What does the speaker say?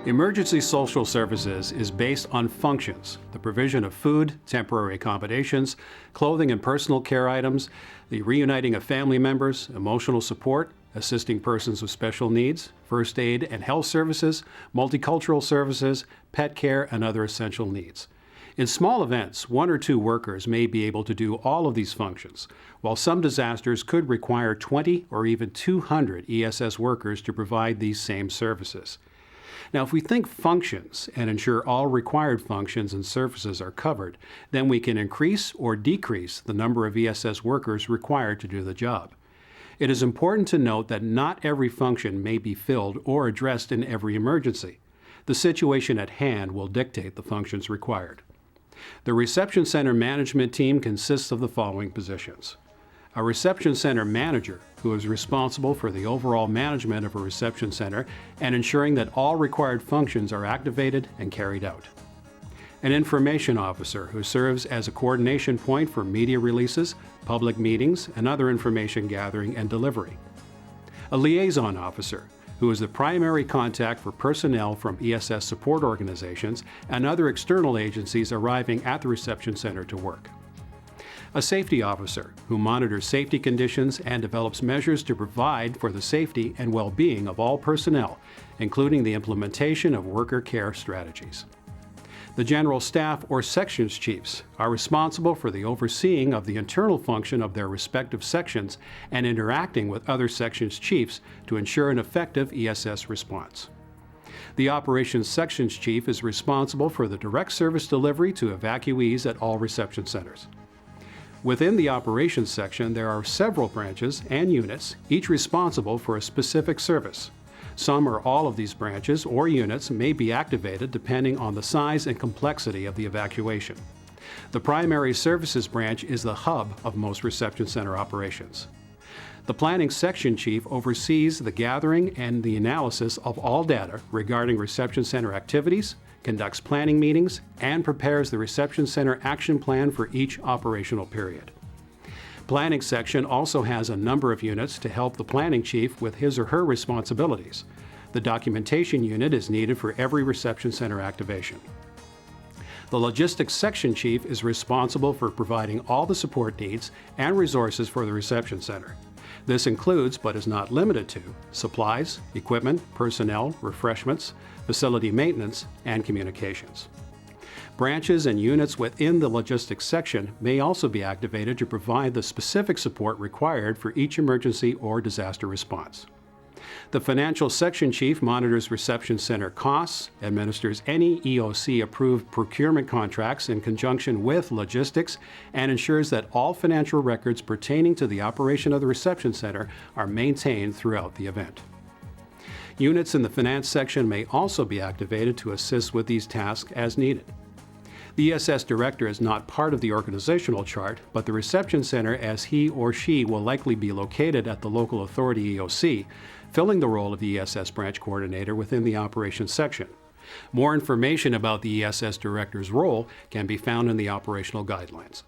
Emergency social services is based on functions: the provision of food, temporary accommodations, clothing and personal care items, the reuniting of family members, emotional support, assisting persons with special needs, first aid and health services, multicultural services, pet care, and other essential needs. In small events, 1 or 2 workers may be able to do all of these functions, while some disasters could require 20 or even 200 ESS workers to provide these same services. Now, if we think functions and ensure all required functions and services are covered, then we can increase or decrease the number of ESS workers required to do the job. It is important to note that not every function may be filled or addressed in every emergency. The situation at hand will dictate the functions required. The reception center management team consists of the following positions: a reception center manager, who is responsible for the overall management of a reception center and ensuring that all required functions are activated and carried out. An information officer, who serves as a coordination point for media releases, public meetings, and other information gathering and delivery. A liaison officer, who is the primary contact for personnel from ESS support organizations and other external agencies arriving at the reception center to work. A safety officer, who monitors safety conditions and develops measures to provide for the safety and well-being of all personnel, including the implementation of worker care strategies. The general staff or sections chiefs are responsible for the overseeing of the internal function of their respective sections and interacting with other sections chiefs to ensure an effective ESS response. The operations sections chief is responsible for the direct service delivery to evacuees at all reception centers. Within the operations section, there are several branches and units, each responsible for a specific service. Some or all of these branches or units may be activated depending on the size and complexity of the evacuation. The primary services branch is the hub of most reception center operations. The planning section chief oversees the gathering and the analysis of all data regarding reception center activities, conducts planning meetings, and prepares the reception center action plan for each operational period. Planning section also has a number of units to help the planning chief with his or her responsibilities. The documentation unit is needed for every reception center activation. The logistics section chief is responsible for providing all the support needs and resources for the reception center. This includes, but is not limited to, supplies, equipment, personnel, refreshments, facility maintenance, and communications. Branches and units within the logistics section may also be activated to provide the specific support required for each emergency or disaster response. The financial section chief monitors reception center costs, administers any EOC-approved procurement contracts in conjunction with logistics, and ensures that all financial records pertaining to the operation of the reception center are maintained throughout the event. Units in the finance section may also be activated to assist with these tasks as needed. The ESS director is not part of the organizational chart, but the reception center, as he or she will likely be located at the local authority EOC, filling the role of the ESS branch coordinator within the operations section. More information about the ESS director's role can be found in the operational guidelines.